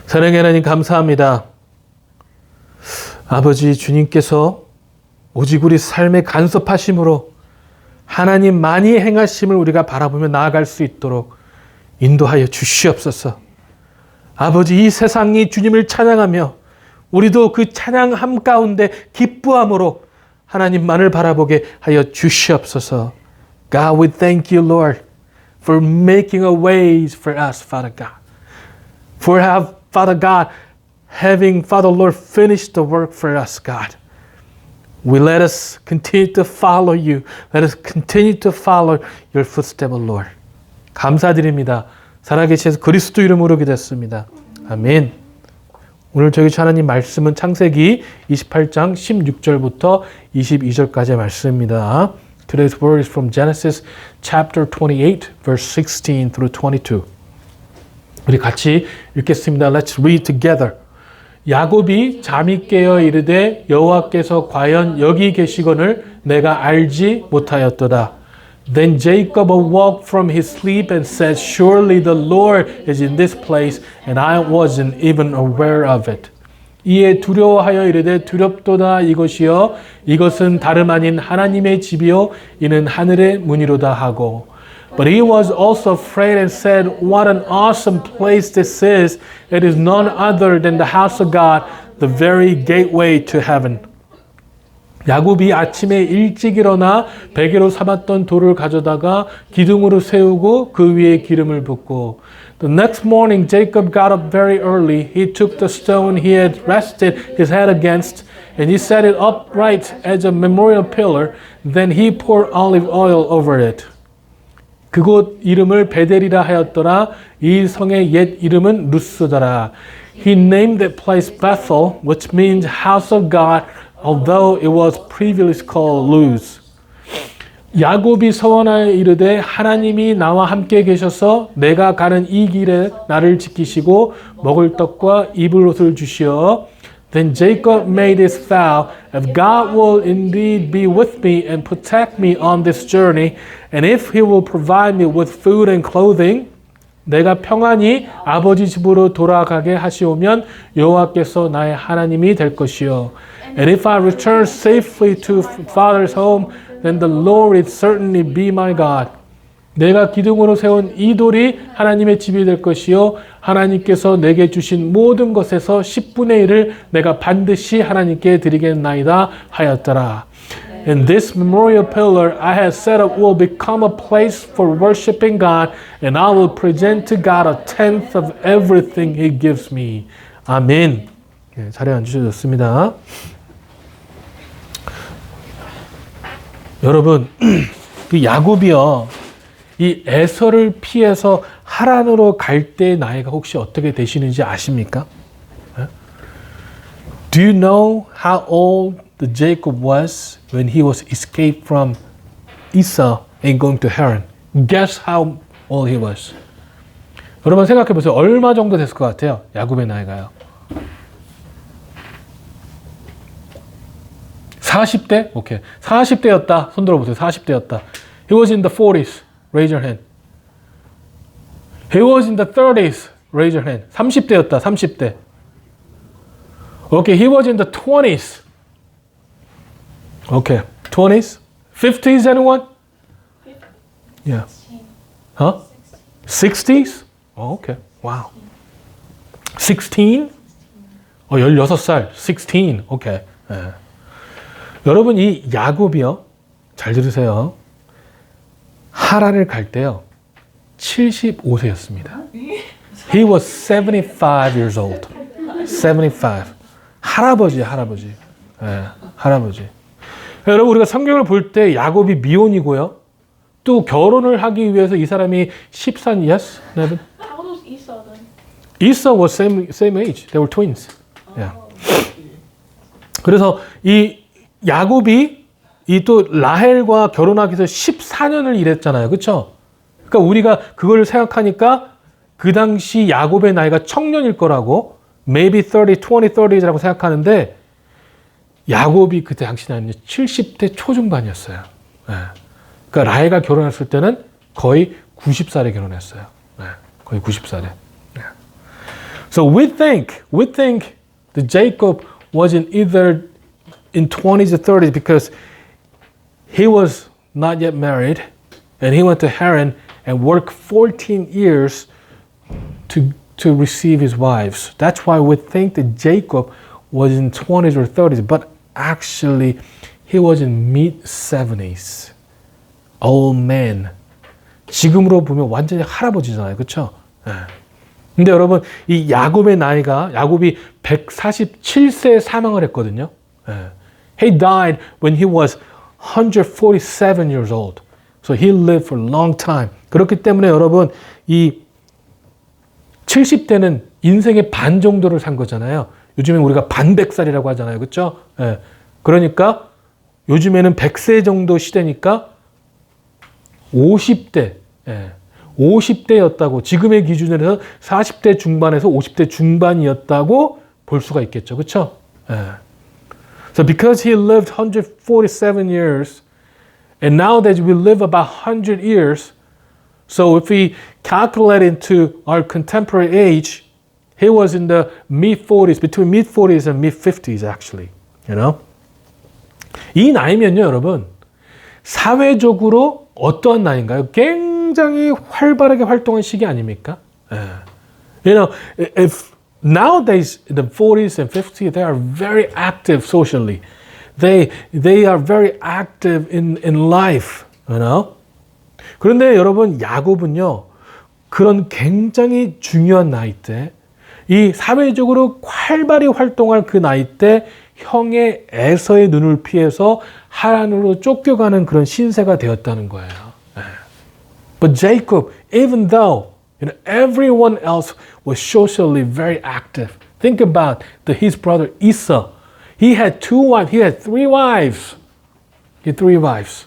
사랑의 하나님 감사합니다. 아버지 주님께서 오직 우리 삶의 간섭하심으로 하나님만이 행하심을 우리가 바라보며 나아갈 수 있도록 인도하여 주시옵소서. 아버지 이 세상이 주님을 찬양하며 우리도 그 찬양함 가운데 기뻐함으로 하나님만을 바라보게 하여 주시옵소서. God, we thank you, Lord, for making a ways for us, Father God. For have, Father God, having, Father Lord, finished the work for us, God. We let us continue to follow you. Let us continue to follow your footsteps, Lord. 감사드립니다. 살아계신 그리스도 이름으로 기도했습니다. 아멘. 오늘 저희 하나님 말씀은 창세기 28장 16절부터 22절까지의 말씀입니다. Today's word is from Genesis chapter 28, verse 16 through 22. 우리 같이 읽겠습니다. Let's read together. 야곱이 잠이 깨어 이르되 여호와께서 과연 여기 계시거늘 내가 알지 못하였도다. Then Jacob awoke from his sleep and said, Surely the Lord is in this place, and I wasn't even aware of it. 이에 두려워하여 이르되 두렵도다 이것이여 이것은 다름 아닌 하나님의 집이요 이는 하늘의 문이로다 하고 But he was also afraid and said, What an awesome place this is. It is none other than the house of God, the very gateway to heaven. 야곱이 아침에 일찍 일어나 베개로 삼았던 돌을 가져다가 기둥으로 세우고 그 위에 기름을 붓고 The next morning Jacob got up very early. He took the stone he had rested his head against and he set it upright as a memorial pillar. Then he poured olive oil over it. 그곳 이름을 베델이라 하였더라. 이 성의 옛 이름은 루스더라. He named that place Bethel, which means house of God, although it was previously called Luz. 야곱이 서원하여 이르되 하나님이 나와 함께 계셔서 내가 가는 이 길에 나를 지키시고 먹을 떡과 입을 옷을 주시어. Then Jacob made his vow, if God will indeed be with me and protect me on this journey, and if he will provide me with food and clothing, 내가 평안히 아버지 집으로 돌아가게 하시오면 여호와께서 나의 하나님이 될 것이요. And if I return safely to father's home, then the Lord will certainly be my God. 내가 기둥으로 세운 이 돌이 하나님의 집이 될 것이요. 하나님께서 내게 주신 모든 것에서 10분의 1을 내가 반드시 하나님께 드리겠나이다 하였더라. And this memorial pillar I have set up will become a place for worshiping God, and I will present to God a tenth of everything He gives me. 아멘. 네, 자리에 앉으셨습니다. 여러분, 그 야곱이요, 이 에서를 피해서 하란으로 갈 때 나이가 혹시 어떻게 되시는지 아십니까? Do you know how old the Jacob was when he was escaped from Esau and going to Haran? Guess how old he was? 여러분 생각해 보세요. 얼마 정도 됐을 것 같아요? 야곱의 나이가요. 40대? 오케이. 40대였다. 손 들어보세요. 40대였다. He was in the 40s. Raise your hand. He was in the 30s. Raise your hand. 30대였다. 30대. Okay, he was in the 20s. Okay, 20s? 50s, anyone? Yeah. Huh? 60s? Oh, okay. Wow. 16? 16살. 16. Okay. 네. 여러분, 이 야곱이요. 잘 들으세요. 하란을 갈 때요. 75세였습니다. He was 75 years old. 75. 할아버지. 네, 할아버지. 여러분, 우리가 성경을 볼 때 야곱이 미혼이고요. 또 결혼을 하기 위해서 이 사람이 14, yes? How old was Esau then? Esau was same age. They were twins. Yeah. 그래서 이 야곱이 이 또 라헬과 결혼하기 위해서 14년을 일했잖아요. 그렇죠? 그러니까 우리가 그걸 생각하니까 그 당시 야곱의 나이가 청년일 거라고 maybe 30, 30라고 생각하는데 야곱이 그때 당시 나이는 70대 초중반이었어요. 네. 그러니까 라헬과 결혼했을 때는 거의 90살에 결혼했어요. 네. 거의 90살에. 네. So we think that Jacob was in either in 20s or 30s because he was not yet married and he went to Haran and worked 14 years to receive his wives. That's why we think that Jacob was in 20s or 30s, but actually he was in mid-70s. Old man. 지금으로 보면 완전히 할아버지잖아요. 그렇죠? 네. 근데 여러분 이 야곱의 나이가 야곱이 147세에 사망을 했거든요. 네. He died when he was 147 years old. So he lived for a long time. 그렇기 때문에 여러분 이 70대는 인생의 반 정도를 산 거잖아요. 요즘에 우리가 반백살이라고 하잖아요. 그렇죠? 예. 그러니까 요즘에는 100세 정도 시대니까 50대, 예. 50대였다고 지금의 기준으로 40대 중반에서 50대 중반이었다고 볼 수가 있겠죠. 그렇죠? 예. So because he lived 147 years and now that we live about 100 years, so if we calculate into our contemporary age, he was in the mid-40s, between mid-40s and mid-50s actually, you know? 이 나이면요, 여러분, 사회적으로 어떠한 나이인가요? 굉장히 활발하게 활동한 시기 아닙니까? You know, if nowadays, in the 40s and 50s, they are very active socially. They are very active in life, you know? 그런데 여러분, 야곱은요, 그런 굉장히 중요한 나이 때, 이 사회적으로 활발히 활동할 그 나이 때 형의 에서의 눈을 피해서 하란으로 쫓겨가는 그런 신세가 되었다는 거예요. But Jacob, even though everyone else was socially very active, think about his brother Esau. He had two wives. He had three wives. He had three wives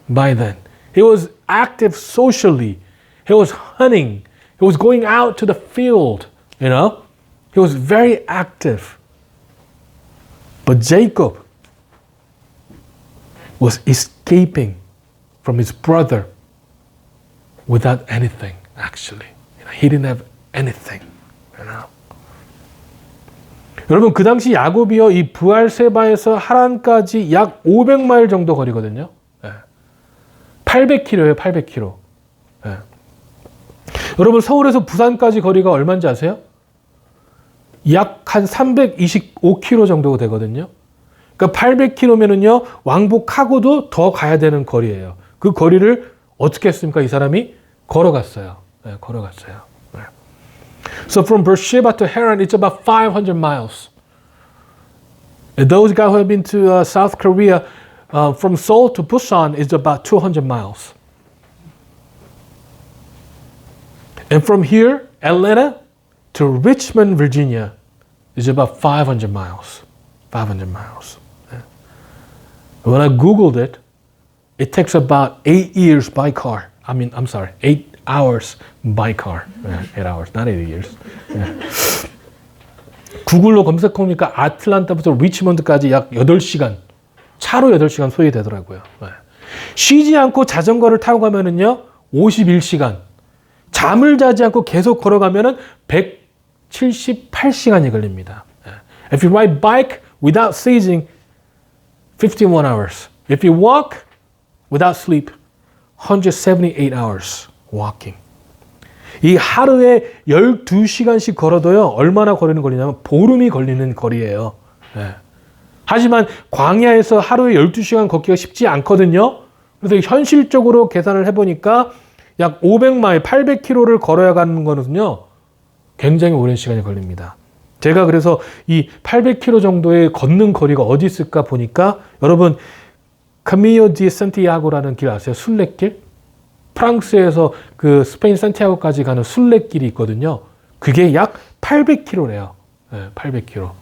by then. He was active socially. He was hunting. He was going out to the field. You know, he was very active. But Jacob was escaping from his brother without anything, actually. He didn't have anything. You know? 여러분, 그 당시 야곱이요, 이 브알세바에서 하란까지 약 500마일 정도 거리거든요. 800km예요, 800km. 여러분, 서울에서 부산까지 거리가 얼마인지 아세요? 약 한 325km 정도 되거든요. 그러니까 800km면은요, 왕복하고도 더 가야 되는 거리예요. 그 거리를 어떻게 했습니까? 이 사람이 걸어갔어요. 걸어갔어요. So from Beersheba to Haran, it's about 500 miles. And those guys who have been to South Korea, from Seoul to Busan is about 200 miles. And from here, Atlanta to Richmond, Virginia is about 500 miles. 500 miles. When I Googled it, it takes about 8 years by car. 8 hours by car. 8 hours, not 8 years. 구글로 검색해보니까 아틀란타부터 리치먼드까지 약 8시간, 차로 8시간 소요되더라고요. 쉬지 않고 자전거를 타고 가면은요, 51시간. 잠을 자지 않고 계속 걸어가면은 178시간이 걸립니다. If you ride bike without ceasing, 51 hours. If you walk without sleep, 178 hours walking. 이 하루에 12시간씩 걸어도요, 얼마나 거리는 거리냐면 보름이 걸리는 거리예요. 하지만 광야에서 하루에 12시간 걷기가 쉽지 않거든요. 그래서 현실적으로 계산을 해보니까 약 500마일, 800km를 걸어야 가는 거는요, 굉장히 오랜 시간이 걸립니다. 제가 그래서 이 800km 정도의 걷는 거리가 어디 있을까 보니까 여러분, 카미오 디 산티아고라는 길 아세요? 순례길? 프랑스에서 그 스페인 산티아고까지 가는 순례길이 있거든요. 그게 약 800km래요. 800km.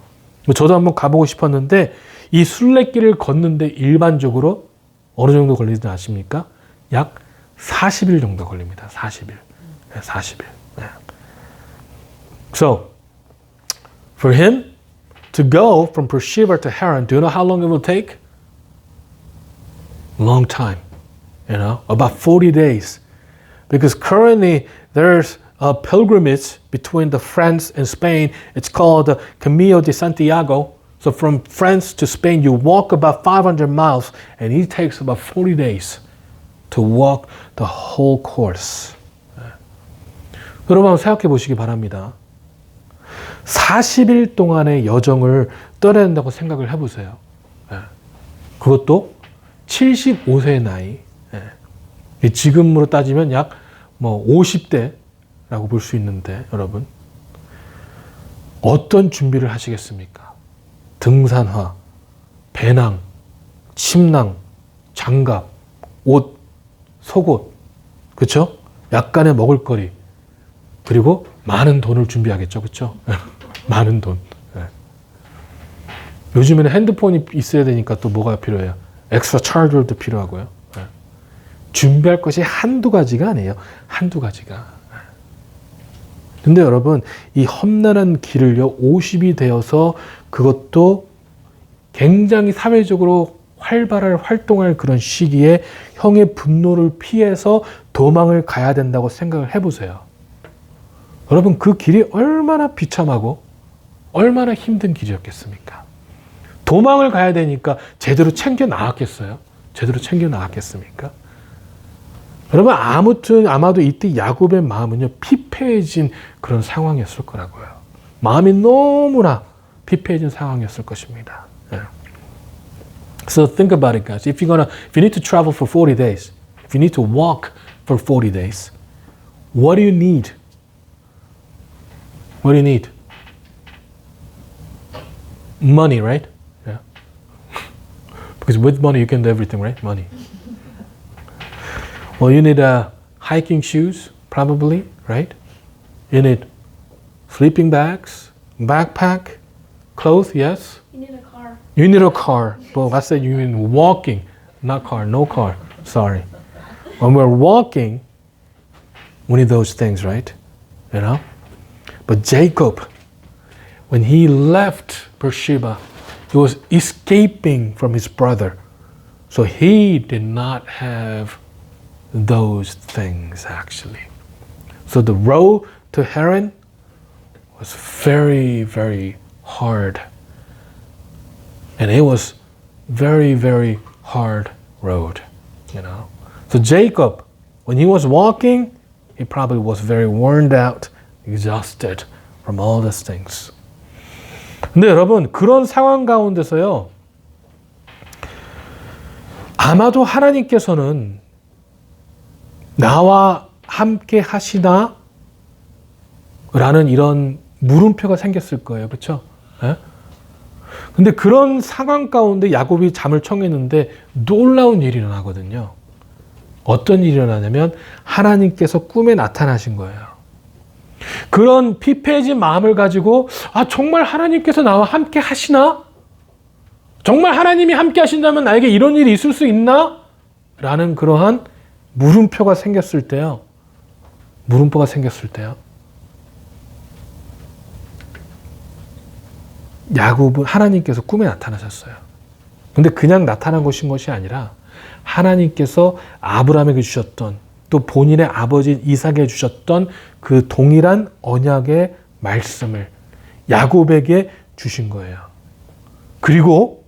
저도 한번 가보고 싶었는데 이 순례길을 걷는데 일반적으로 어느 정도 걸리는지 아십니까? 약 40일 정도 걸립니다. 40일. 40일. So, for him to go from Beersheba to Haran, do you know how long it will take? Long time. You know, about 40 days. Because currently there's a pilgrimage between the France and Spain. It's called the Camino de Santiago. So from France to Spain, you walk about 500 miles, and it takes about 40 days to walk the whole course. 여러분 한번 생각해 보시기 바랍니다. 40일 동안의 여정을 떠나야 된다고 생각을 해보세요. 그것도 75세의 나이. 지금으로 따지면 약 50대라고 볼 수 있는데, 여러분. 어떤 준비를 하시겠습니까? 등산화, 배낭, 침낭, 장갑, 옷, 속옷, 그렇죠? 약간의 먹을거리, 그리고 많은 돈을 준비하겠죠, 그렇죠? 많은 돈. 요즘에는 핸드폰이 있어야 되니까 또 뭐가 필요해요? 엑스트라 차저도 필요하고요. 준비할 것이 한두 가지가 아니에요. 한두 가지가. 근데 여러분, 이 험난한 길을요, 50이 되어서 그것도 굉장히 사회적으로 활발할 활동할 그런 시기에 형의 분노를 피해서 도망을 가야 된다고 생각을 해보세요. 여러분, 그 길이 얼마나 비참하고 얼마나 힘든 길이었겠습니까? 도망을 가야 되니까 제대로 챙겨 나왔겠어요? 제대로 챙겨 나왔겠습니까? 여러분, 아마도 이때 야곱의 마음은요, 피폐해진 그런 상황이었을 거라고요. 마음이 너무나 피폐해진 상황이었을 것입니다. So think about it, guys. If you need to travel for 40 days, if you need to walk for 40 days, what do you need? What do you need? Money, right? Yeah. Because with money you can do everything, right? Money. Well, you need hiking shoes, probably, right? You need sleeping bags, backpack, clothes, yes? You need a car. You need a car. Well, I said you mean walking, not car, no car. Sorry. When we're walking, we need those things, right? You know? But Jacob, when he left Beersheba, he was escaping from his brother. So he did not have those things, actually. So the road to Haran was very, very hard. And it was very, very hard road, you know. So Jacob, when he was walking, he probably was very worn out, exhausted from all these things. 근데 여러분, 그런 상황 가운데서요, 아마도 하나님께서는 나와 함께 하시나? 라는 이런 물음표가 생겼을 거예요. 그렇죠? 예? 근데 그런 상황 가운데 야곱이 잠을 청했는데 놀라운 일이 일어나거든요. 어떤 일이 일어나냐면 하나님께서 꿈에 나타나신 거예요. 그런 피폐해진 마음을 가지고 정말 하나님께서 나와 함께 하시나? 정말 하나님이 함께 하신다면 나에게 이런 일이 있을 수 있나? 라는 그러한 물음표가 생겼을 때요. 물음표가 생겼을 때요. 야곱은 하나님께서 꿈에 나타나셨어요. 근데 그냥 나타난 것이 아니라 하나님께서 아브라함에게 주셨던, 또 본인의 아버지 이삭에게 주셨던 그 동일한 언약의 말씀을 야곱에게 주신 거예요. 그리고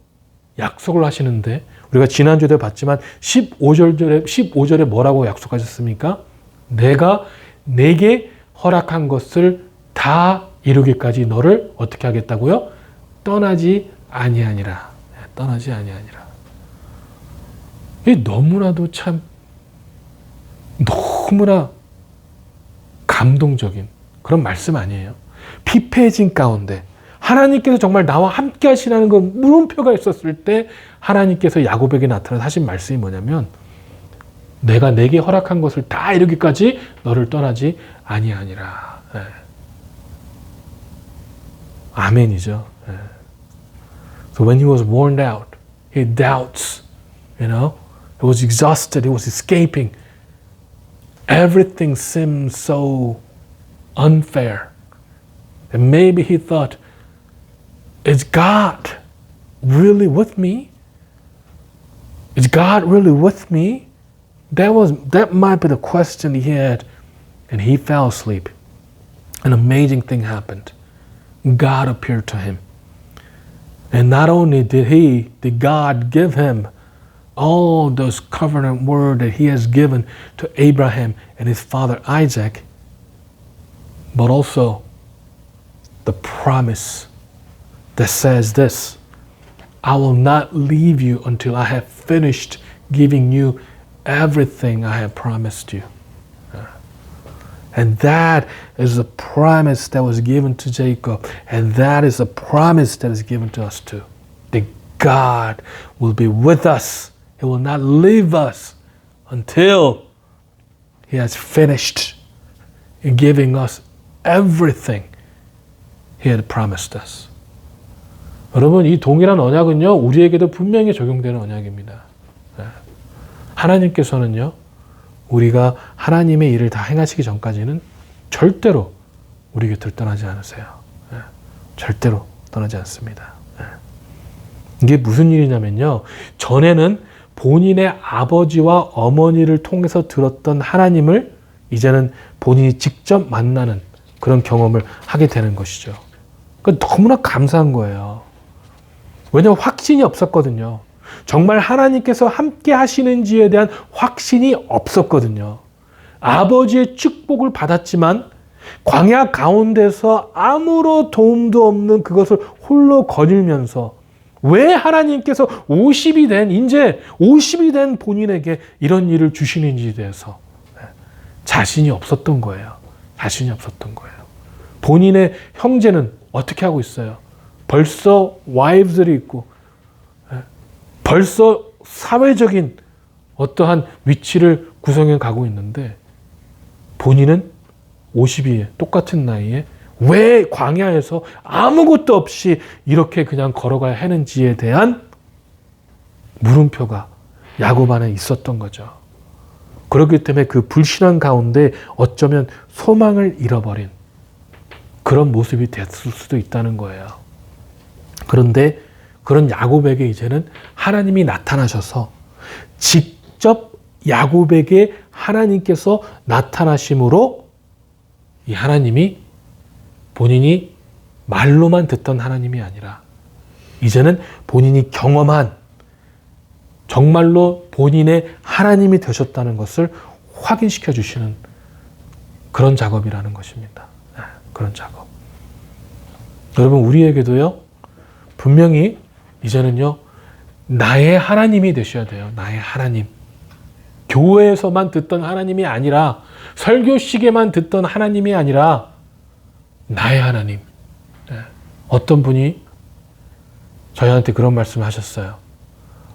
약속을 하시는데, 우리가 지난주에도 봤지만 15절에 뭐라고 약속하셨습니까? 내가 내게 허락한 것을 다 이루기까지 너를 어떻게 하겠다고요? 떠나지 아니하니라. 떠나지 아니하니라. 이게 너무나도 너무나 감동적인 그런 말씀 아니에요? 피폐해진 가운데 하나님께서 정말 나와 함께 하시라는 그 물음표가 있었을 때 하나님께서 야곱에게 나타나서 하신 말씀이 뭐냐면, 내가 내게 허락한 것을 다 이루기까지 너를 떠나지 아니하니라. 아멘이죠. So when he was worn out, he doubts, you know, he was exhausted, he was escaping. Everything seemed so unfair. And maybe he thought, is God really with me? Is God really with me? That might be the question he had, and he fell asleep. an amazing thing happened. God appeared to him. And not only did God give him all those covenant word that he has given to Abraham and his father Isaac, but also the promise that says this: I will not leave you until I have finished giving you everything I have promised you. And that is a promise that was given to Jacob. And that is a promise that is given to us too. That God will be with us. He will not leave us until He has finished giving us everything He had promised us. 여러분, 이 동일한 언약은요, 우리에게도 분명히 적용되는 언약입니다. 하나님께서는요, 우리가 하나님의 일을 다 행하시기 전까지는 절대로 우리 곁을 떠나지 않으세요. 절대로 떠나지 않습니다. 이게 무슨 일이냐면요, 전에는 본인의 아버지와 어머니를 통해서 들었던 하나님을 이제는 본인이 직접 만나는 그런 경험을 하게 되는 것이죠. 그러니까 너무나 감사한 거예요. 왜냐하면 확신이 없었거든요. 정말 하나님께서 함께 하시는지에 대한 확신이 없었거든요. 아버지의 축복을 받았지만 광야 가운데서 아무런 도움도 없는 그것을 홀로 거닐면서 왜 하나님께서 50이 된 본인에게 이런 일을 주시는지에 대해서 자신이 없었던 거예요. 자신이 없었던 거예요. 본인의 형제는 어떻게 하고 있어요? 벌써 와이프들이 있고 벌써 사회적인 어떠한 위치를 구성해 가고 있는데 본인은 50이 똑같은 나이에 왜 광야에서 아무것도 없이 이렇게 그냥 걸어가야 하는지에 대한 물음표가 야곱 안에 있었던 거죠. 그렇기 때문에 그 불신앙 가운데 어쩌면 소망을 잃어버린 그런 모습이 됐을 수도 있다는 거예요. 그런데 그런 야곱에게 이제는 하나님이 나타나셔서 직접 야곱에게 하나님께서 나타나심으로 이 하나님이 본인이 말로만 듣던 하나님이 아니라 이제는 본인이 경험한 정말로 본인의 하나님이 되셨다는 것을 확인시켜 주시는 그런 작업이라는 것입니다. 그런 작업. 여러분, 우리에게도요, 분명히 이제는요, 나의 하나님이 되셔야 돼요. 나의 하나님. 교회에서만 듣던 하나님이 아니라, 설교식에만 듣던 하나님이 아니라, 나의 하나님. 어떤 분이 저희한테 그런 말씀을 하셨어요.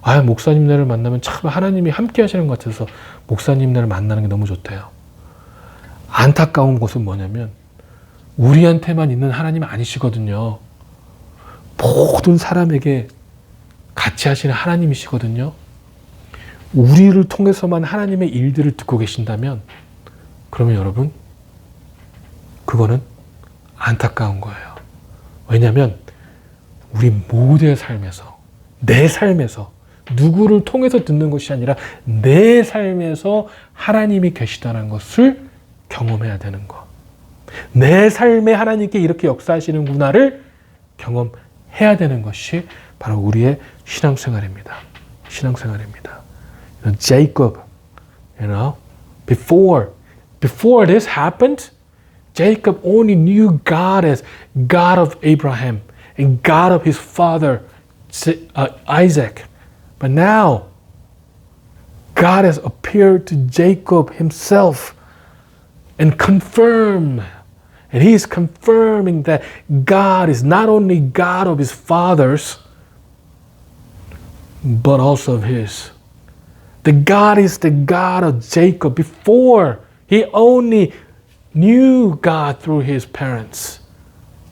아, 목사님네를 만나면 참 하나님이 함께 하시는 것 같아서 목사님네를 만나는 게 너무 좋대요. 안타까운 것은 뭐냐면 우리한테만 있는 하나님 아니시거든요. 모든 사람에게 같이 하시는 하나님이시거든요. 우리를 통해서만 하나님의 일들을 듣고 계신다면 그러면 여러분, 그거는 안타까운 거예요. 왜냐하면 우리 모두의 삶에서, 내 삶에서 누구를 통해서 듣는 것이 아니라 내 삶에서 하나님이 계시다는 것을 경험해야 되는 것. 내 삶에 하나님께 이렇게 역사하시는구나를 경험해야 되는 것이 바로 우리의 신앙생활입니다. 신앙생활입니다. Jacob, before this happened, Jacob only knew God as God of Abraham and God of his father Isaac. But now, God has appeared to Jacob himself and he is confirming that God is not only God of his fathers, but also of his. That God is the God of Jacob. Before, he only knew God through his parents.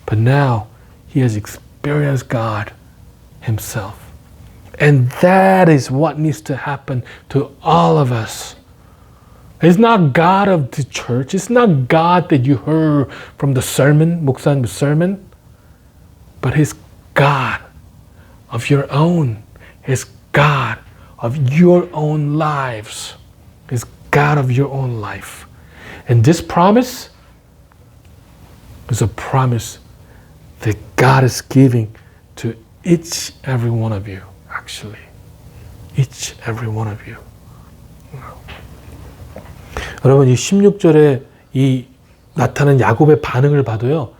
But now, he has experienced God himself. And that is what needs to happen to all of us. It's not God of the church. It's not God that you heard from the sermon, 목사님의 sermon. But He's God of your own. He's God of your own lives. He's God of your own life. And this promise It's a promise that God is giving to each every one of you, actually. Each every one of you. 여러분, 이 16절에 이 나타난 야곱의 반응을 봐도요,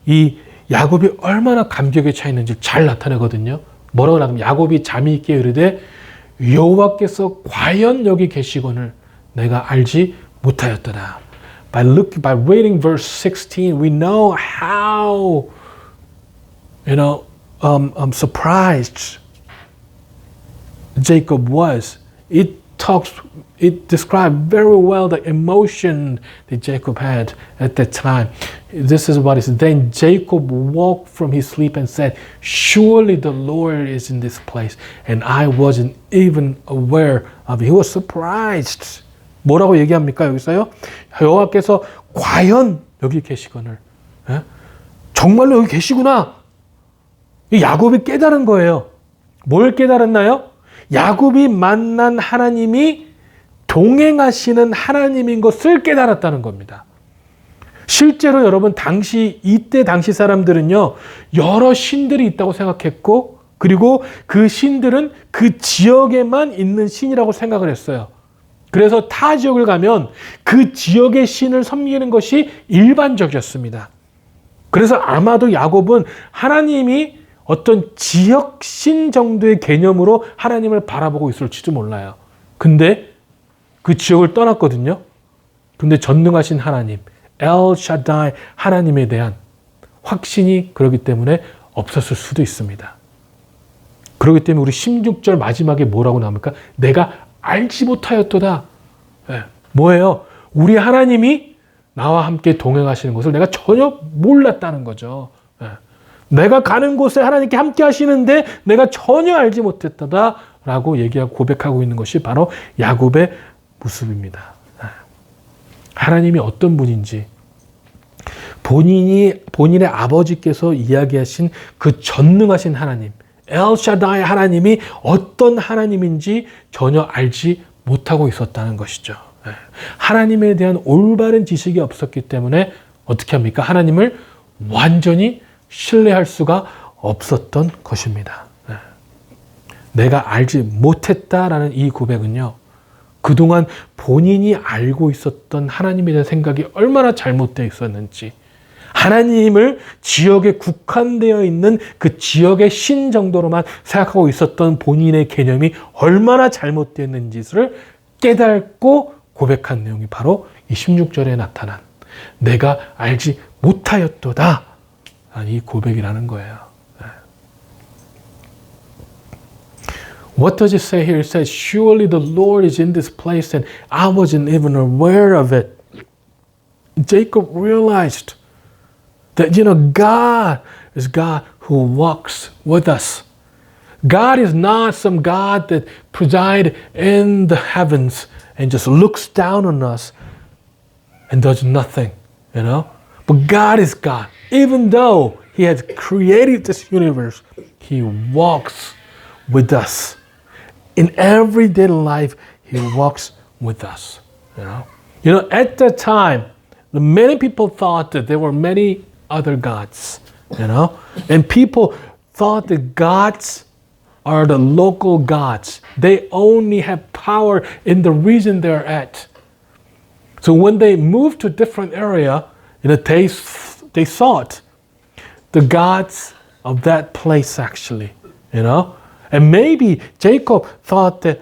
이 야곱이 얼마나 감격에 차 있는지 잘 나타내거든요. 뭐라고 나타나면 야곱이 잠이 있게 이르되 여호와께서 과연 여기 계시거늘 내가 알지 못하였더라. By reading verse 16, we know how, surprised Jacob was. It described very well the emotion that Jacob had at that time. This is what it says. Then Jacob woke from his sleep and said, surely the Lord is in this place. And I wasn't even aware of it. He was surprised. 뭐라고 얘기합니까? 여기서요? 여호와께서 과연 여기 계시거늘. 예? 정말로 여기 계시구나. 야곱이 깨달은 거예요. 뭘 깨달았나요? 야곱이 만난 하나님이 동행하시는 하나님인 것을 깨달았다는 겁니다. 실제로 여러분 이때 당시 사람들은요, 여러 신들이 있다고 생각했고, 그리고 그 신들은 그 지역에만 있는 신이라고 생각을 했어요. 그래서 타 지역을 가면 그 지역의 신을 섬기는 것이 일반적이었습니다. 그래서 아마도 야곱은 하나님이 어떤 지역 신 정도의 개념으로 하나님을 바라보고 있을지도 몰라요. 근데 그 지역을 떠났거든요. 근데 전능하신 하나님, 엘 샤다이 하나님에 대한 확신이 그렇기 때문에 없었을 수도 있습니다. 그렇기 때문에 우리 16절 마지막에 뭐라고 나옵니까? 내가 알지 못하였도다. 네. 뭐예요? 우리 하나님이 나와 함께 동행하시는 것을 내가 전혀 몰랐다는 거죠. 네. 내가 가는 곳에 하나님께 함께 하시는데 내가 전혀 알지 못했다 라고 얘기하고 고백하고 있는 것이 바로 야곱의 모습입니다. 하나님이 어떤 분인지 본인의 아버지께서 이야기하신 그 전능하신 하나님, 엘샤다이 하나님이 어떤 하나님인지 전혀 알지 못하고 있었다는 것이죠. 하나님에 대한 올바른 지식이 없었기 때문에 어떻게 합니까? 하나님을 완전히 신뢰할 수가 없었던 것입니다. 내가 알지 못했다라는 이 고백은요, 그동안 본인이 알고 있었던 하나님에 대한 생각이 얼마나 잘못되어 있었는지, 하나님을 지역에 국한되어 있는 그 지역의 신 정도로만 생각하고 있었던 본인의 개념이 얼마나 잘못되어 있는지를 깨닫고 고백한 내용이 바로 이 16절에 나타난 내가 알지 못하였도다 이 고백이라는 거예요. What does it say here? It says, surely the Lord is in this place and I wasn't even aware of it. Jacob realized that, God is God who walks with us. God is not some God that presides in the heavens and just looks down on us and does nothing, But God is God. Even though He has created this universe, He walks with us. In everyday life, He walks with us. At that time, many people thought that there were many other gods. And people thought that gods are the local gods. They only have power in the region they're at. So when they moved to a different area, they sought the gods of that place actually, And maybe Jacob thought that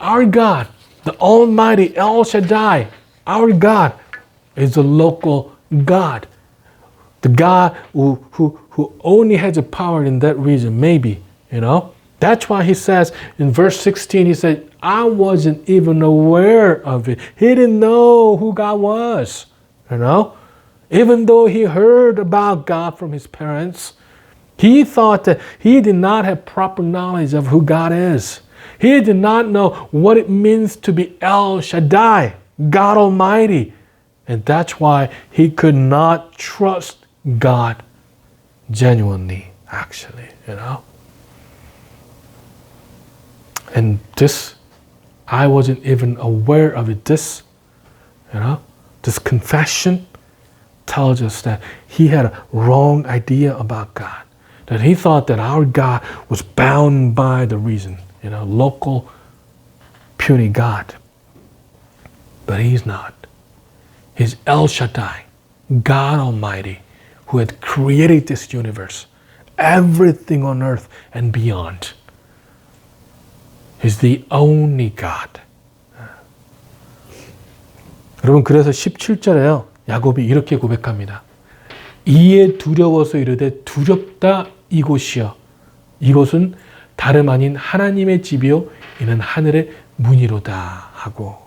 our God, the Almighty El Shaddai, our God is a local God. The God who only has a power in that region, maybe, That's why he says in verse 16, he said, I wasn't even aware of it. He didn't know who God was, Even though he heard about God from his parents, he thought that he did not have proper knowledge of who God is. He did not know what it means to be El Shaddai, God Almighty. And that's why he could not trust God genuinely, actually, And this, I wasn't even aware of it. This confession tells us that he had a wrong idea about God. That he thought that our God was bound by the reason, local, puny God. But he's not. He's El Shaddai, God Almighty, who had created this universe, everything on earth and beyond. He's the only God. 여러분, 그래서 17절에요. 야곱이 이렇게 고백합니다. 이에 두려워서 이르되 두렵다 이곳이여. 이곳은 다름 아닌 하나님의 집이요 이는 하늘의 문이로다 하고.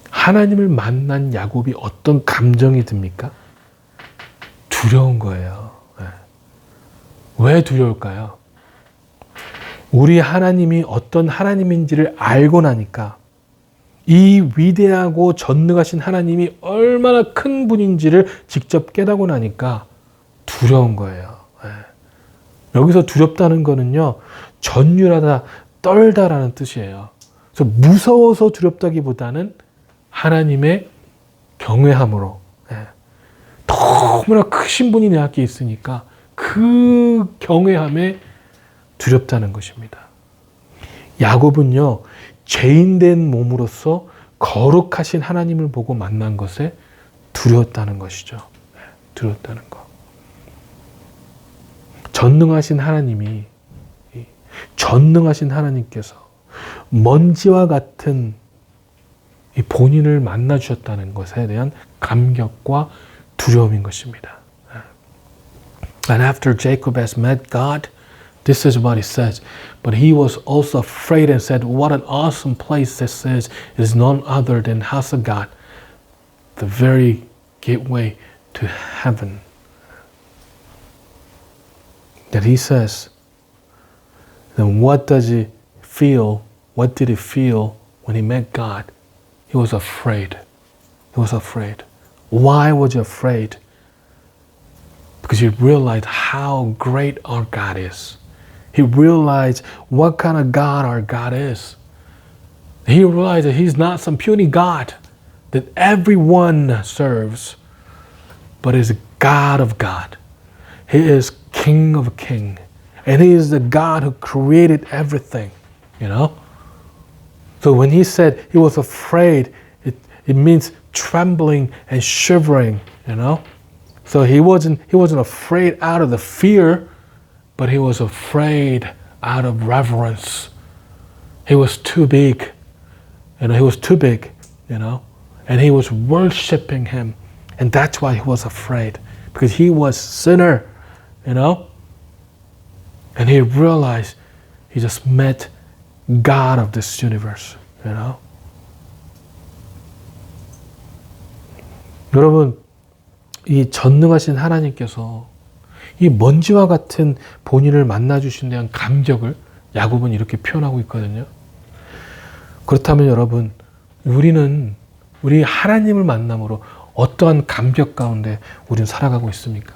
하나님을 만난 야곱이 어떤 감정이 듭니까? 두려운 거예요. 왜 두려울까요? 우리 하나님이 어떤 하나님인지를 알고 나니까 이 위대하고 전능하신 하나님이 얼마나 큰 분인지를 직접 깨닫고 나니까 두려운 거예요. 여기서 두렵다는 거는요, 전율하다, 떨다라는 뜻이에요. 그래서 무서워서 두렵다기보다는 하나님의 경외함으로, 너무나 크신 분이 내 앞에 있으니까 그 경외함에 두렵다는 것입니다. 야곱은요, 죄인된 몸으로서 거룩하신 하나님을 보고 만난 것에 두려웠다는 것이죠. 두려웠다는 것. 전능하신 하나님께서 먼지와 같은 이 본인을 만나 주셨다는 것에 대한 감격과 두려움인 것입니다. And after Jacob has met God, this is what he says. But he was also afraid and said, what an awesome place this is. It is none other than house of God, the very gateway to heaven. That he says, then what did he feel when he met God? He was afraid. He was afraid. Why was he afraid? Because he realized how great our God is. He realized what kind of God our God is. He realized that he's not some puny God that everyone serves, but is a God of God. He is King of King. And he is the God who created everything, So when he said he was afraid, it means trembling and shivering, So he wasn't afraid out of the fear, but he was afraid out of reverence. He was too big. He was too big, And he was worshiping him. And that's why he was afraid. Because he was sinner, And he realized he just met God of this universe, 여러분, 이 전능하신 하나님께서 이 먼지와 같은 본인을 만나주신 대한 감격을 야곱은 이렇게 표현하고 있거든요. 그렇다면 여러분, 우리 하나님을 만남으로 어떠한 감격 가운데 우리는 살아가고 있습니까?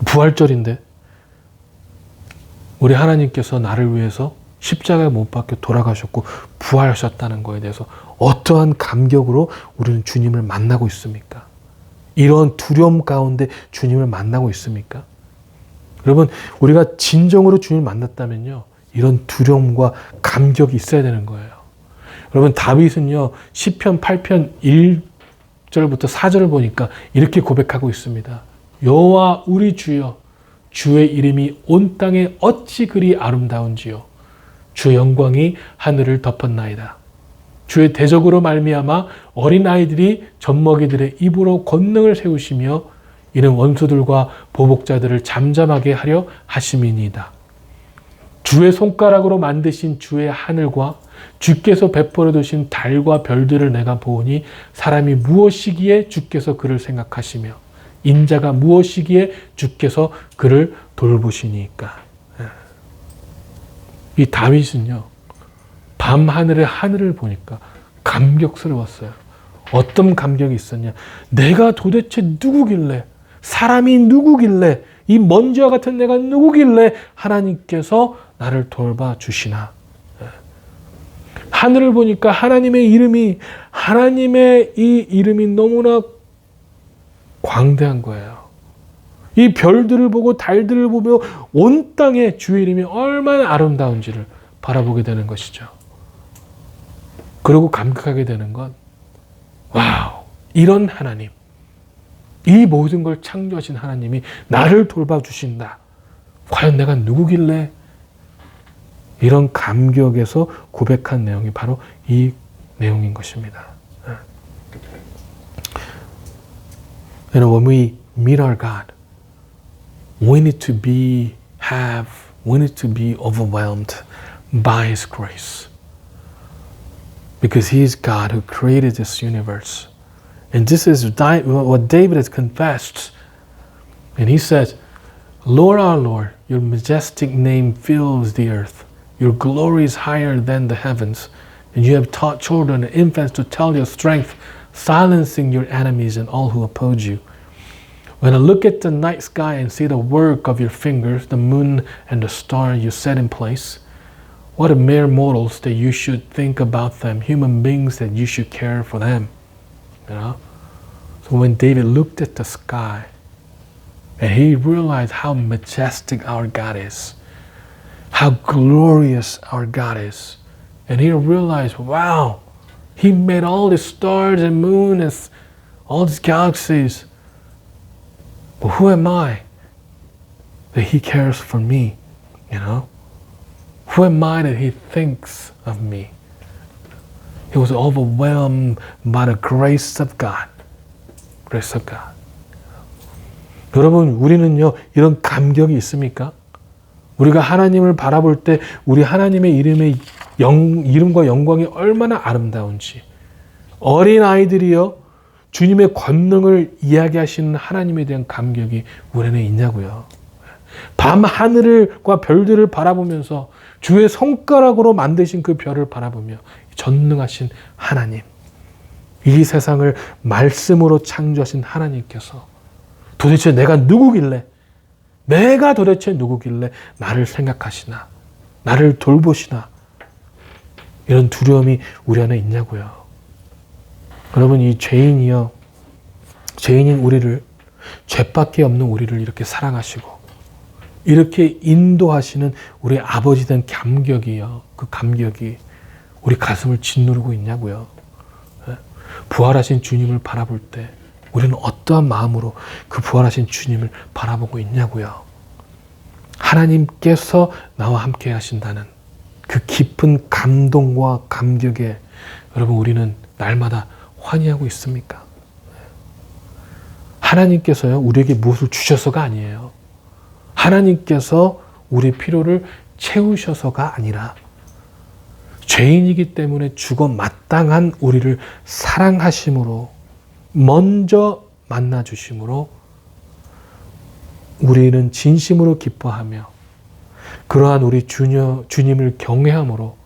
부활절인데 우리 하나님께서 나를 위해서 십자가에 못 박혀 돌아가셨고 부활하셨다는 것에 대해서 어떠한 감격으로 우리는 주님을 만나고 있습니까? 이런 두려움 가운데 주님을 만나고 있습니까? 여러분, 우리가 진정으로 주님을 만났다면요, 이런 두려움과 감격이 있어야 되는 거예요. 여러분, 다윗은요, 시편 8편 1절부터 4절을 보니까 이렇게 고백하고 있습니다. 여호와 우리 주여, 주의 이름이 온 땅에 어찌 그리 아름다운지요. 주의 영광이 하늘을 덮었나이다. 주의 대적으로 말미암아 어린아이들이 젖먹이들의 입으로 권능을 세우시며 이는 원수들과 보복자들을 잠잠하게 하려 하심이니이다. 주의 손가락으로 만드신 주의 하늘과 주께서 베풀어 두신 달과 별들을 내가 보오니 사람이 무엇이기에 주께서 그를 생각하시며 인자가 무엇이기에 주께서 그를 돌보시니까. 이 다윗은요, 밤하늘의 하늘을 보니까 감격스러웠어요. 어떤 감격이 있었냐? 내가 도대체 누구길래, 사람이 누구길래, 이 먼지와 같은 내가 누구길래 하나님께서 나를 돌봐 주시나? 하늘을 보니까 하나님의 이 이름이 너무나 광대한 거예요. 이 별들을 보고 달들을 보며 온 땅에 주의 이름이 얼마나 아름다운지를 바라보게 되는 것이죠. 그리고 감격하게 되는 건 와우, 이런 하나님, 이 모든 걸 창조하신 하나님이 나를 돌봐주신다. 과연 내가 누구길래? 이런 감격에서 고백한 내용이 바로 이 내용인 것입니다. When we meet our God, we need to be overwhelmed by His grace. Because He is God who created this universe. And this is what David has confessed. And he says, Lord our Lord, your majestic name fills the earth. Your glory is higher than the heavens. And you have taught children and infants to tell your strength, silencing your enemies and all who oppose you. When I look at the night sky and see the work of your fingers, the moon and the star you set in place, what a mere mortals that you should think about them, human beings that you should care for them. You know? So when David looked at the sky and he realized how majestic our God is, how glorious our God is, and he realized, wow, He made all the stars and moon and all these galaxies. But who am I that He cares for me? You know? Who am I that He thinks of me? He was overwhelmed by the grace of God. Grace of God. 여러분, 우리는요, 이런 감격이 있습니까? 우리가 하나님을 바라볼 때 우리 하나님의 이름과 영광이 얼마나 아름다운지, 어린 아이들이요, 주님의 권능을 이야기하시는 하나님에 대한 감격이 우리 안에 있냐고요. 밤 하늘과 별들을 바라보면서 주의 손가락으로 만드신 그 별을 바라보며 전능하신 하나님, 이 세상을 말씀으로 창조하신 하나님께서 도대체 내가 누구길래 나를 생각하시나, 나를 돌보시나, 이런 두려움이 우리 안에 있냐고요. 여러분, 이 죄인인 우리를, 죄밖에 없는 우리를 이렇게 사랑하시고 이렇게 인도하시는 우리 아버지 된 감격이요, 그 감격이 우리 가슴을 짓누르고 있냐고요. 부활하신 주님을 바라볼 때 우리는 어떠한 마음으로 그 부활하신 주님을 바라보고 있냐고요. 하나님께서 나와 함께 하신다는 그 깊은 감동과 감격에 여러분, 우리는 날마다 환희하고 있습니까? 하나님께서요, 우리에게 무엇을 주셔서가 아니에요. 하나님께서 우리의 필요를 채우셔서가 아니라 죄인이기 때문에 죽어 마땅한 우리를 사랑하심으로, 먼저 만나주심으로 우리는 진심으로 기뻐하며 그러한 우리 주님을 경외함으로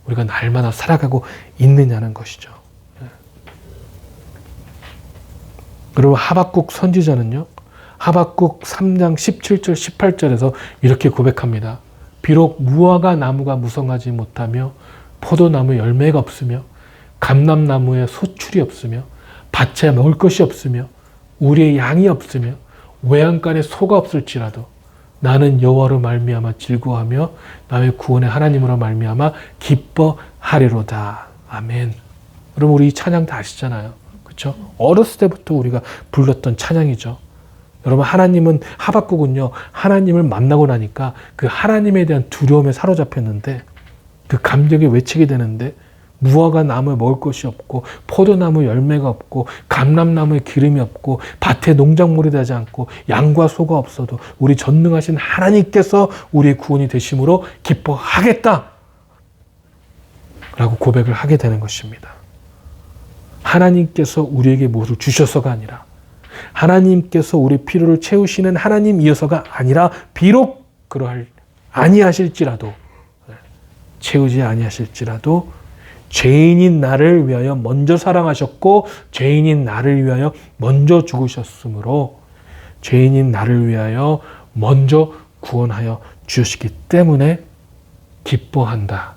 우리가 날마다 살아가고 있느냐는 것이죠. 그리고 하박국 선지자는요, 하박국 3장 17절 18절에서 이렇게 고백합니다. 비록 무화과 나무가 무성하지 못하며 포도나무 열매가 없으며 감람나무에 소출이 없으며 밭에 먹을 것이 없으며 우리의 양이 없으며 외양간에 소가 없을지라도 나는 여호와로 말미암아 즐거워하며 나의 구원의 하나님으로 말미암아 기뻐하리로다. 아멘. 여러분, 우리 이 찬양 다 아시잖아요. 그렇죠? 어렸을 때부터 우리가 불렀던 찬양이죠. 여러분, 하박국은요, 하나님을 만나고 나니까 그 하나님에 대한 두려움에 사로잡혔는데, 그 감격에 외치게 되는데, 무화과 나무에 먹을 것이 없고 포도나무 열매가 없고 감람나무에 기름이 없고 밭에 농작물이 되지 않고 양과 소가 없어도 우리 전능하신 하나님께서 우리의 구원이 되심으로 기뻐하겠다 라고 고백을 하게 되는 것입니다. 하나님께서 우리에게 무엇을 주셔서가 아니라, 하나님께서 우리 필요를 채우시는 하나님이어서가 아니라, 비록 그러할 아니하실지라도, 채우지 아니하실지라도 죄인인 나를 위하여 먼저 사랑하셨고 죄인인 나를 위하여 먼저 죽으셨으므로 죄인인 나를 위하여 먼저 구원하여 주셨기 때문에 기뻐한다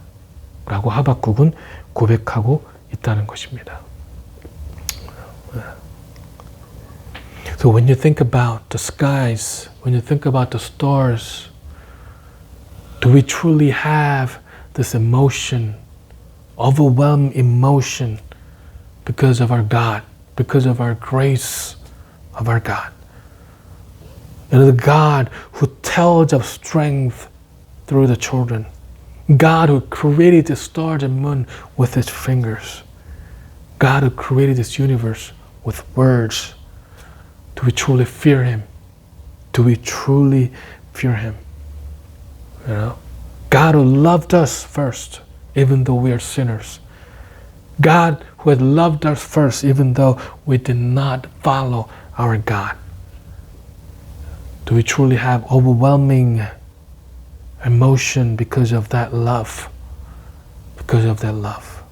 라고 하박국은 고백하고 있다는 것입니다. So when you think about the skies, when you think about the stars, do we truly have this emotion, overwhelming emotion because of our God, because of our grace of our God? And the God who tells of strength through the children. God who created the stars and moon with his fingers. God who created this universe with words. Do we truly fear him? Do we truly fear him? You know? God who loved us first, even though we are sinners. God who had loved us first, even though we did not follow our God. Do we truly have overwhelming emotion because of that love? Because of that love.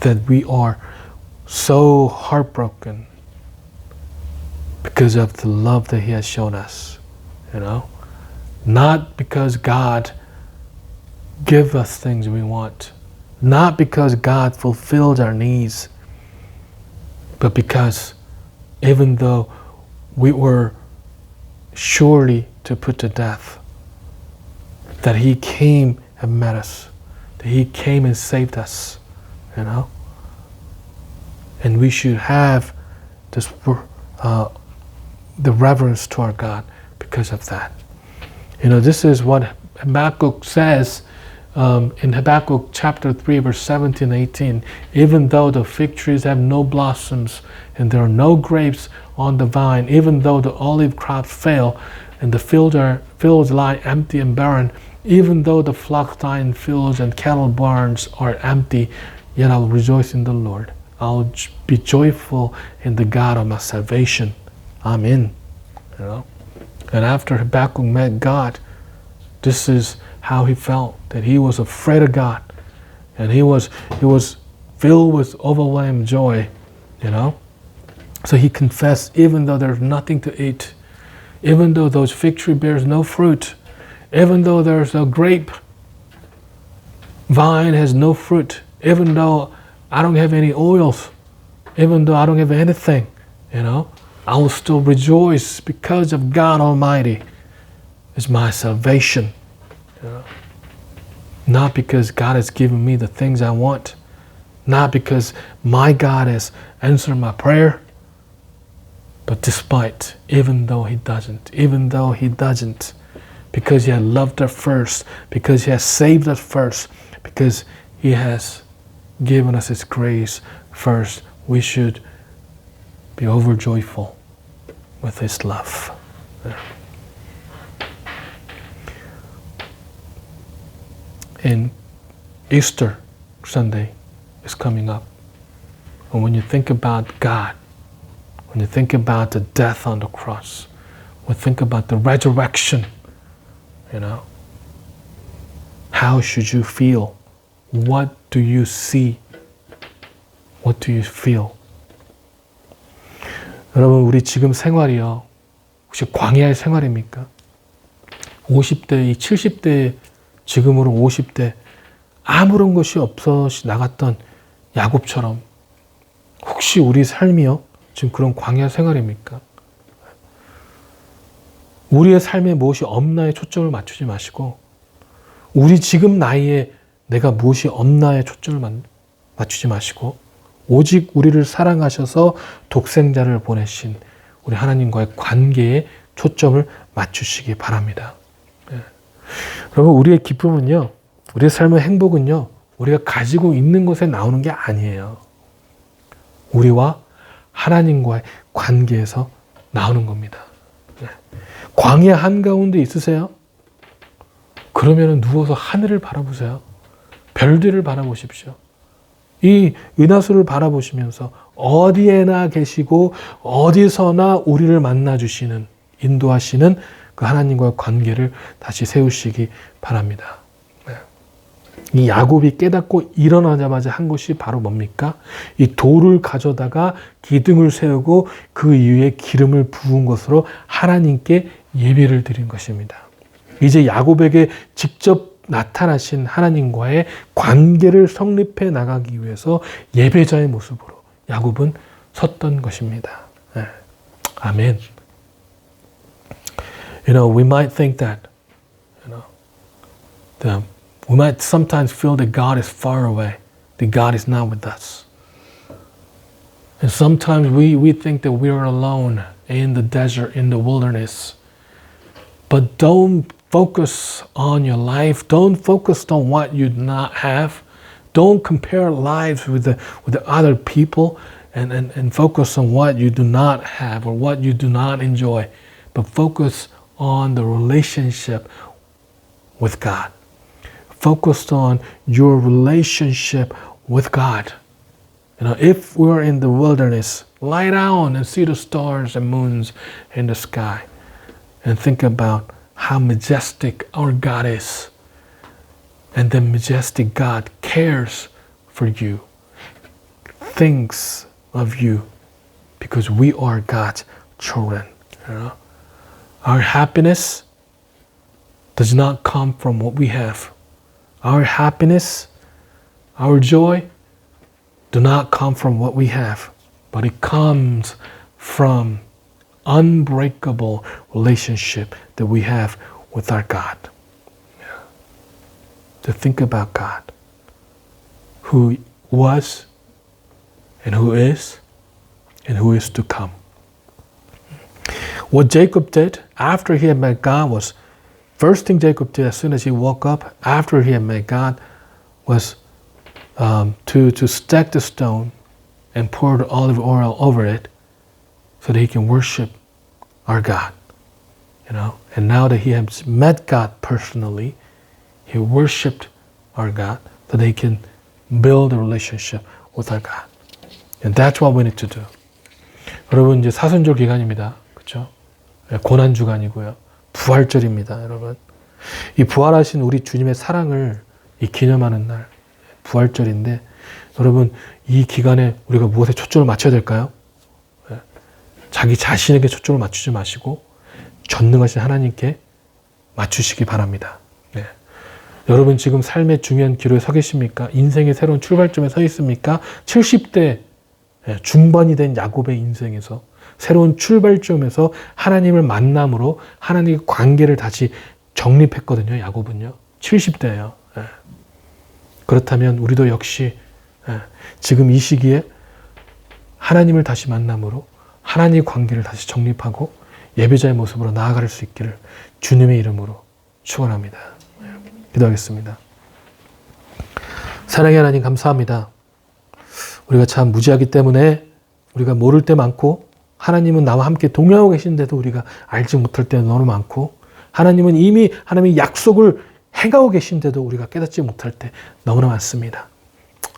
That we are so heartbroken because of the love that he has shown us. You know? Not because God gives us things we want. Not because God fulfills our needs. But because even though we were surely to put to death, that he came and met us. That he came and saved us. You know? And we should have this the reverence to our God because of that. You know, this is what Habakkuk says in Habakkuk chapter 3, verse 17 and 18. Even though the fig trees have no blossoms and there are no grapes on the vine, even though the olive crops fail and the fields lie empty and barren, even though the flocks die in fields and cattle barns are empty, yet I'll rejoice in the Lord. I'll be joyful in the God of my salvation. Amen. You know? And after Habakkuk met God, this is how he felt, that he was afraid of God. And he was filled with overwhelming joy, you know. So he confessed, even though there's nothing to eat, even though those fig tree bears no fruit, even though there's a grape vine has no fruit, even though I don't have any oils, even though I don't have anything, you know, I will still rejoice because of God Almighty is my salvation. You know? Not because God has given me the things I want, not because my God has answered my prayer, but despite, even though he doesn't, because he had loved us first, because he has saved us first, because he has given us his grace first, we should be overjoyful with his love. And Easter Sunday is coming up. And when you think about God, when you think about the death on the cross, when you think about the resurrection, you know, how should you feel? What do you see? What do you feel? 여러분, 우리 지금 생활이요, 혹시 광야의 생활입니까? 50대, 70대, 지금으로 50대, 아무런 것이 없어 나갔던 야곱처럼 혹시 우리 삶이요, 지금 그런 광야 생활입니까? 우리의 삶에 무엇이 없나에 초점을 맞추지 마시고, 우리 지금 나이에 내가 무엇이 없나에 초점을 맞추지 마시고, 오직 우리를 사랑하셔서 독생자를 보내신 우리 하나님과의 관계에 초점을 맞추시기 바랍니다. 예. 여러분, 우리의 기쁨은요, 우리의 삶의 행복은요, 우리가 가지고 있는 것에 나오는 게 아니에요. 우리와 하나님과의 관계에서 나오는 겁니다. 예. 광야 한가운데 있으세요? 그러면 누워서 하늘을 바라보세요. 별들을 바라보십시오. 이 은하수를 바라보시면서 어디에나 계시고 어디서나 우리를 만나주시는, 인도하시는 그 하나님과의 관계를 다시 세우시기 바랍니다. 이 야곱이 깨닫고 일어나자마자 한 것이 바로 뭡니까? 이 돌을 가져다가 기둥을 세우고 그 위에 기름을 부은 것으로 하나님께 예배를 드린 것입니다. 이제 야곱에게 직접 나타나신 하나님과의 관계를 성립해 나가기 위해서 예배자의 모습으로 야곱은 섰던 것입니다. 네. 아멘. You know, we might think that, we might sometimes feel that God is far away, that God is not with us. And sometimes we think that we are alone in the desert, in the wilderness. But don't focus on your life. Don't focus on what you do not have. Don't compare lives with the other people and focus on what you do not have or what you do not enjoy. But focus on the relationship with God. Focus on your relationship with God. You know, if we're in the wilderness, lie down and see the stars and moons in the sky and think about how majestic our God is. And the majestic God cares for you, thinks of you, because we are God's children. You know? Our happiness does not come from what we have. Our happiness, our joy, do not come from what we have, but it comes from unbreakable relationship that we have with our God. Yeah. To think about God, who was and who is to come. What Jacob did after he had met God was, first thing Jacob did as soon as he woke up after he had met God was to stack the stone and pour the olive oil over it so that he can worship our God. You know, and now that he has met God personally, he worshiped our God so that he can build a relationship with our God. And that's what we need to do. 여러분, 이제 사순절 기간입니다. 그렇죠? 고난 주간이고요. 부활절입니다, 여러분. 이 부활하신 우리 주님의 사랑을 이 기념하는 날, 부활절인데, 여러분, 이 기간에 우리가 무엇에 초점을 맞춰야 될까요? 자기 자신에게 초점을 맞추지 마시고 전능하신 하나님께 맞추시기 바랍니다. 네. 여러분 지금 삶의 중요한 기로에 서 계십니까? 인생의 새로운 출발점에 서 있습니까? 70대 중반이 된 야곱의 인생에서 새로운 출발점에서 하나님을 만남으로 하나님의 관계를 다시 정립했거든요. 야곱은요. 70대예요. 그렇다면 우리도 역시 지금 이 시기에 하나님을 다시 만남으로 하나님의 관계를 다시 정립하고 예배자의 모습으로 나아갈 수 있기를 주님의 이름으로 축원합니다. 기도하겠습니다. 사랑의 하나님 감사합니다. 우리가 참 무지하기 때문에 우리가 모를 때 많고 하나님은 나와 함께 동행하고 계신데도 우리가 알지 못할 때는 너무 많고 하나님은 이미 하나님의 약속을 행하고 계신데도 우리가 깨닫지 못할 때 너무나 많습니다.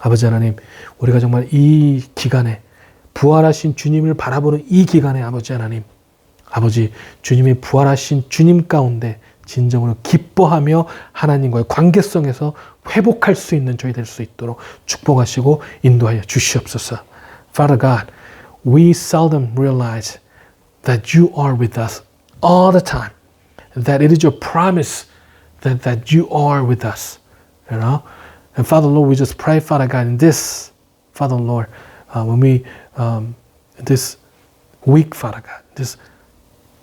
아버지 하나님, 우리가 정말 이 기간에 부활하신 주님을 바라보는 이 기간에 아버지 하나님, 아버지 주님이 부활하신 주님 가운데 진정으로 기뻐하며 하나님과의 관계성에서 회복할 수 있는 저희 될 수 있도록 축복하시고 인도하여 주시옵소서. Father God, we seldom realize that you are with us all the time. That it is your promise that you are with us. You know? And Father Lord, we just pray, Father God, in this, Father Lord, when we, this week, Father God, this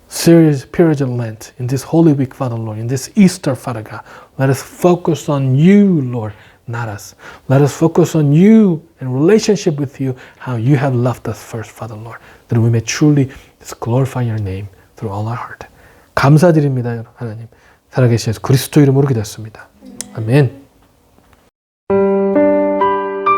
serious period of Lent, in this Holy Week, Father Lord, in this Easter, Father God, let us focus on you, Lord, not us. Let us focus on you and relationship with you, how you have loved us first, Father Lord, that we may truly glorify your name through all our heart. 감사드립니다, 하나님. 살아계신 예수 그리스도 이름으로 기도했습니다. 아멘.